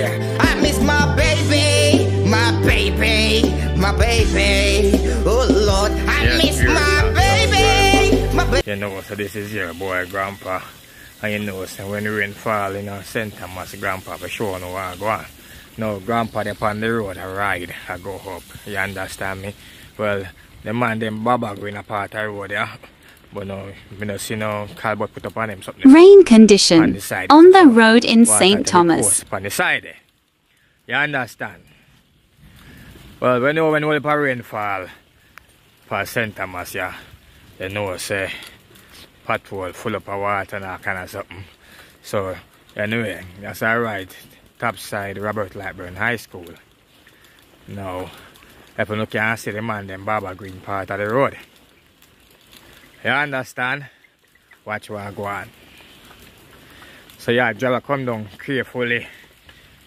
yeah. I miss my baby, my baby, my baby. Oh Lord, I miss my baby, my baby. You know, so this is your boy Grandpa. And you know, so when the rain fall in our St. Thomas, Grandpa for sure no one go on. No, Grandpa they on the road, I ride, I go up. You understand me? Well, the man them Baba going a part of the road, yeah. But no, we don't see no cardboard put up on him something. Rain condition on the road in St. Thomas. On the side there. You understand? Well, when all the rain fall for St. Thomas, yeah, you know, say, pathole full up of water and that kind of something. So, anyway, that's alright. Top side, Robert Lightburn High School. Now, if you can see the man, them Baba Green part of the road. You understand? Watch where I go on. So yeah, driver come down carefully.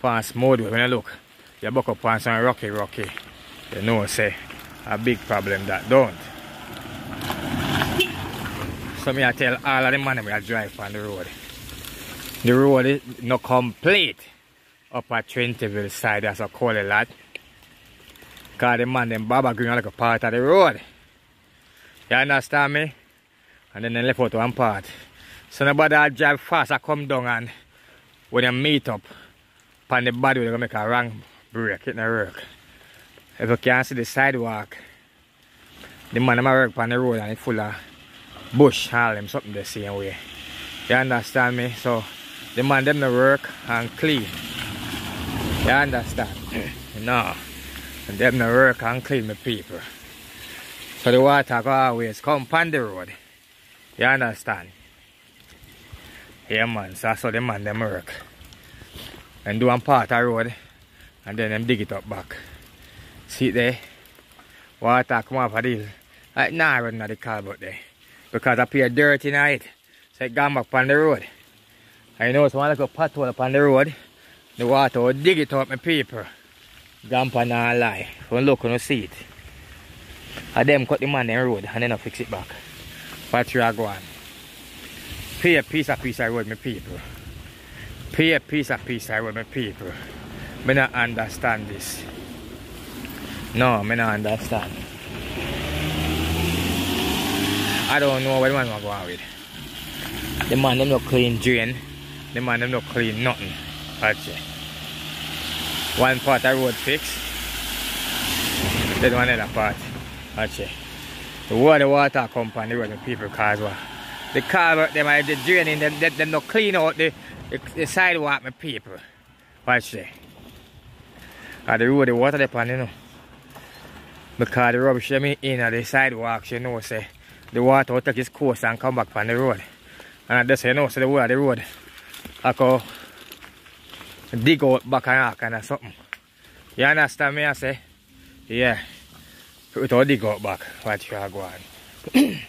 Pass smooth when you look. You buck up on some rocky. You know say a big problem that don't. So me I tell all of the man I drive on the road. The road is not complete up at Trinityville side, that's a call a lot. Cause the man them Baba Green like a part of the road. You understand me? And then they left out one part. So nobody I drive fast, I come down and when you meet up on the body, they're gonna make a wrong brake, it not work. If you can see the sidewalk, the man them work on the road and it's full of bush, all them something the same way. You understand me? So the man them no work and clean. You understand? No. And them no work and clean, my people. So the water go always come on the road. You understand? Yeah man, so that's how the man them work. And do one part of the road and then them dig it up back. See there? Water come off of this. Like nah running at the culvert there. Because I pay dirt in it. So it gone back on the road. I know so one little pothole up on the road. The water will dig it up, my people. Grandpa not lie. When look, you see it. And them cut the man them road and then I fix it back. Watch where I go on. Pay a piece of road, my people. Pay a piece of road, my people. I don't understand this. No, I don't understand. I don't know what the man go on with. The man them no clean drain. The man them no clean nothing. Watch it. One part of the road fixed. Then one other part. Watch it. The water come on the road and people cause what? The car them are the draining, them no clean out the sidewalk, my people. Watch it. At the road the water they pan, you know. Because the rubbish them in at the sidewalks, you know, say the water will take its course and come back on the road. And I just say, you know, so the water the road I go dig out back and that kind of something. You understand me I say? Yeah. It will dig out back. Watch where I go on.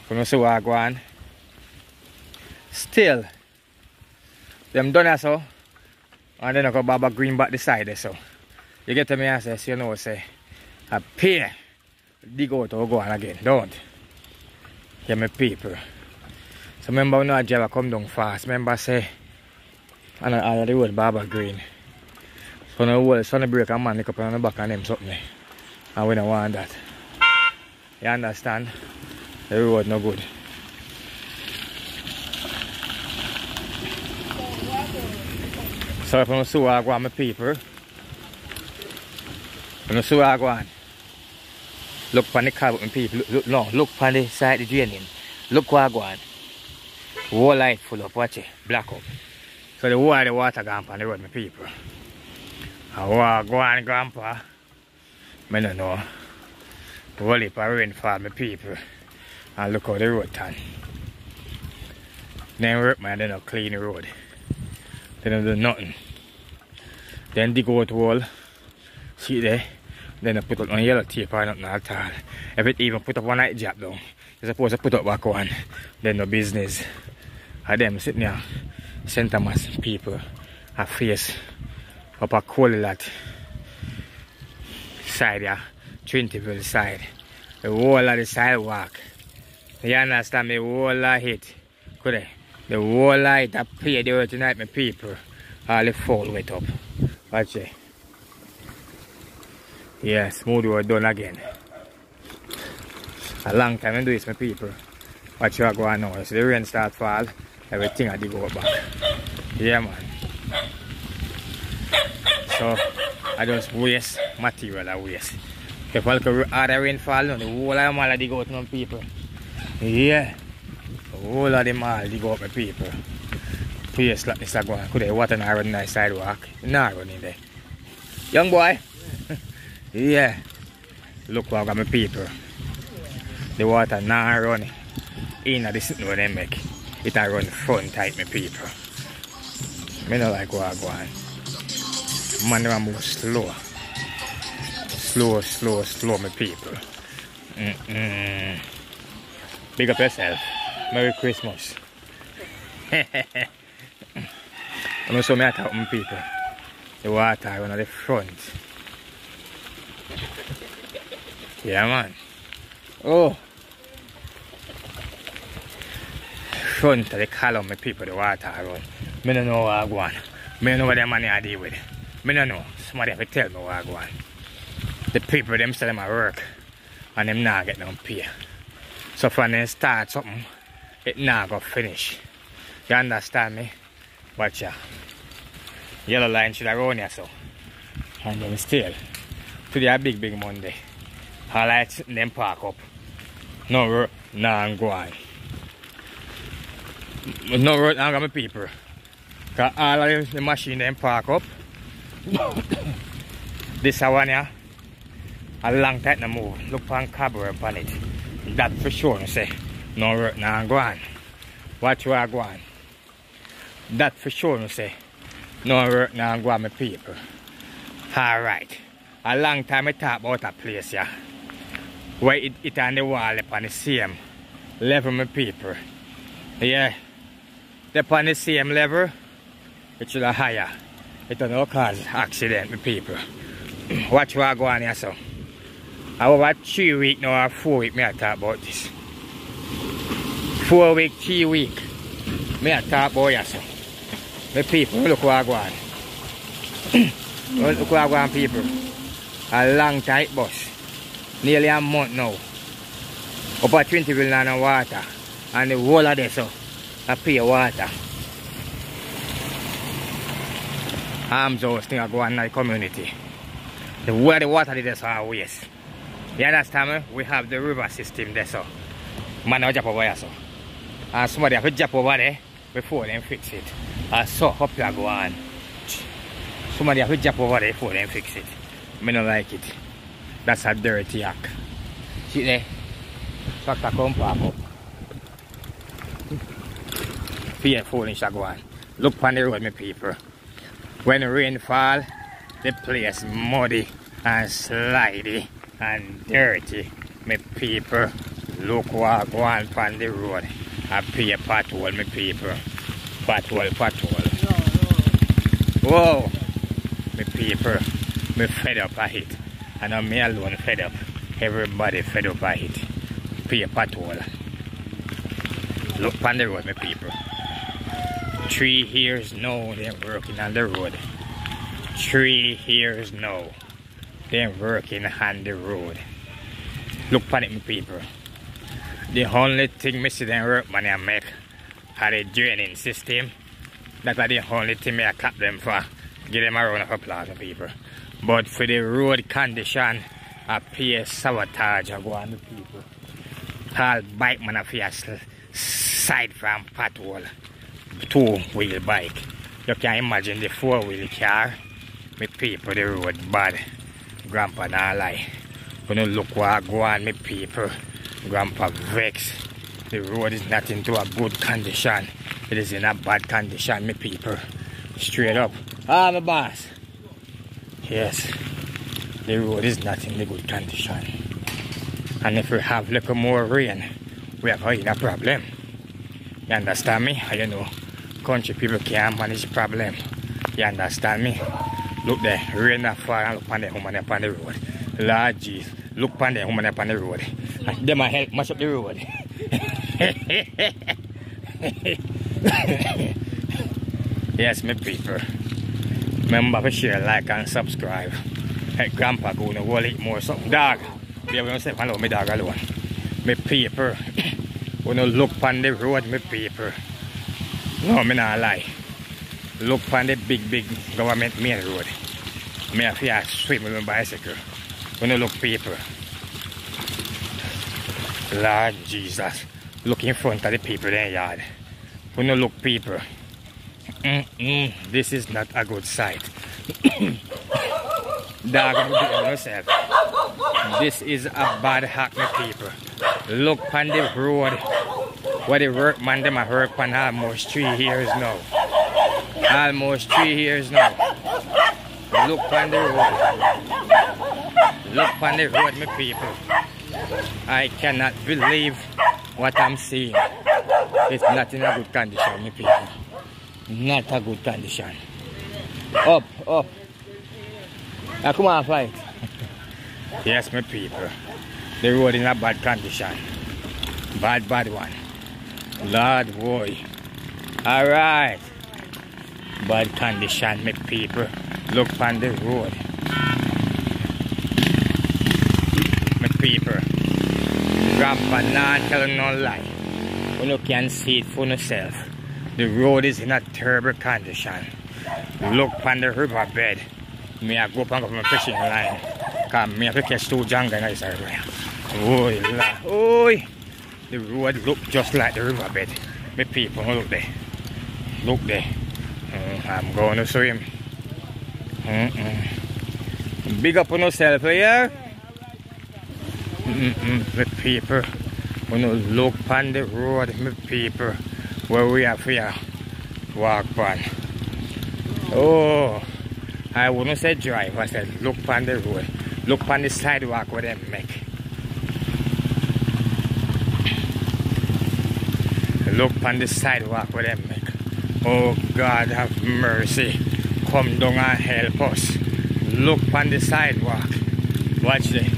Come see where I go on. Still, them done that so. And then I go Baba Green back the side there so. You get to me I say, so you know say, I pay. Dig out or go on again. Don't. Yeah, my people. So remember when I drive come down fast. Remember say, and I the road Baba Green. So now the sun break and man lick up on the back and them something. And we don't want that. You understand? The road no good. So if I see where I go on my people. If I see where I go on. Look for the car with my people. Look for the side of the draining. Look where I go on. Whole light full up, watch it, black up. So the whole of the water gone on the road, my people. And where I go on, Grandpa, I don't know. The whole heap of rainfall, my people. And look how the road turn. Then work, man, they don't clean the road. They don't do nothing. Then dig out the wall. See there? Then they put up on yellow tape or nothing at all. If it even put up one night job down, you're supposed to put up back one. Then no business. And them sitting here, St. Thomas people, a face up a cold lot side here, Trinityville side. The whole of the sidewalk. You understand me? The whole of it. Could I? The whole of it I pay the earth tonight, my people. all the foul wet up. Watch it. Yeah, smooth road done again. A long time I do this, my people. Watch what go on now. So the rain start fall, everything I dig go back. Yeah, man. So I just waste material, I waste. If I look at the rainfall, the whole of them all dig out, my people. Yeah. The whole of them all dig out, my people. Place like this, I go on. Could I water not run on the sidewalk? Not running there. Young boy. Yeah. Look what I got, my people. The water not running. In this no they make. It a run front tight, my people. I don't like what I go on. Man, they move slow. Slow, my people. Big up yourself. Merry Christmas. I'm going to show me how to help my people. The water run at the front. Yeah, man. Oh. Front of the column, my people, the water run. I don't know what I go on. I don't know what the money I deal with. I don't know. Somebody have to tell me what I go on. The people them say them at work and them not get no pay. So when they start something, it not go finish. You understand me? Watch ya. Yellow line should have run here so. And then still. Today a big Monday. All lights them park up. No work, nah go on. No work, I'm got my people. Cause all of the machine them park up. This one here. A long time to move. Look on cobweb upon it. That for sure, I say. No work, nah go on. Watch where I go on. That for sure, I say. No work, nah go on, my people. Alright. A long time I talk about a place, yeah. Where it on the wall upon the same level, my people. Yeah. Upon the same level, it should have higher. It will not cause accident, my people. Watch where I go on here, so. Over 3 weeks now or 4 weeks, I talk about this. 4 weeks, 3 weeks, I talk about this. So. My people, look where I go on. Look where I go on, people. A long tight bus. Nearly a month now. Up at Trinityville and no water. And the whole of this, so. I pay water. Arms house thing I go on in the community. The whole of the water is our waste. You understand me? We have the river system there, so. Man, I'll jump over here, so. And somebody have to jump over there before they fix it. And so, up here go on. Somebody have to jump over there before they fix it. I don't like it. That's a dirty act. See there? Tractor come park up. Fear falling shall go on. Look on the road, my people. When the rain fall, the place muddy and slidey and dirty, my people. Look what go on the road. I pay a pothole, my people. Pothole. Whoa, my people. Me fed up of it. And I'm me alone fed up. Everybody fed up of it. Pay a pothole. Look on the road, my people. 3 years now they're working on the road. 3 years now they're working on the road. Look on it, my people. The only thing me see them work money I make are the draining system. That's the only thing I clap them for. Give them a round of applause, my people. But for the road condition, I pay a sabotage I go on the people. All bike man of your side from pothole. 2-wheel bike. You can imagine the 4-wheel car. Me people, the road bad. Grandpa not lie. When you look what I go on, me people. Grandpa vex. The road is not into a good condition. It is in a bad condition, me people. Straight up. Ah, my boss. Yes. The road is not in the good condition. And if we have a little more rain, we have a problem. You understand me? You know, country people can't manage the problem. You understand me? Look there, rain not fall and look on the woman up on the road. Lord jeez, look on the woman up on the road. They might help mash up the road. Yes, my people. Remember to share, like and subscribe. Hey grandpa go to wall eat more something. Dog. Be able to say hello my dog alone. My people. When you look on the road, my people. No, me not lie. Look on the big government main road. Me have to swim with my bicycle. When you look people. Lord Jesus. Look in front of the people in the yard. When you look people. This is not a good sight. Dog, yourself. This is a bad hack, my people. Look on the road. Where the workman them have worked on almost 3 years now. Almost 3 years now. Look on the road. Look on the road, my people. I cannot believe what I'm seeing. It's not in a good condition, my people. Not a good condition. Up. Now come on, fight. Yes, my people. The road in a bad condition. Bad one. Lord boy. Alright. Bad condition, my people. Look on the road. My people. Grandpa not telling no lie. When you can see it for yourself. The road is in a terrible condition. Look on the riverbed. Me I go up and go my fishing line. Cause me have to catch 2 jungle in this area. Oi. The road look just like the riverbed. My people, look there. Look there. I'm going to swim. Big up on yourself here. My people. When you look on the road, my people. Where we have here. Walk on. Oh. I wouldn't say drive, I said look on the road. Look on the sidewalk where they make. Look on the sidewalk where they make. Oh God have mercy. Come down and help us. Look on the sidewalk. Watch this.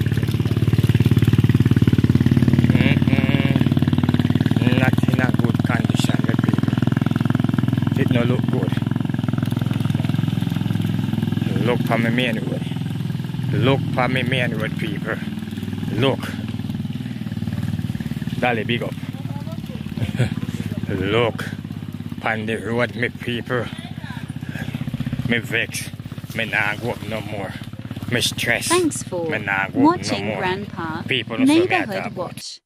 Not in a good condition, my people. It no look good. Look for my main road. Look for my main road, people. Look. Dale, big up. Look on the road, my people. Me vex. Me nah go up no more. Me stress. Thanks for me nah go up watching no more. Grandpa People don't Neighborhood Watch.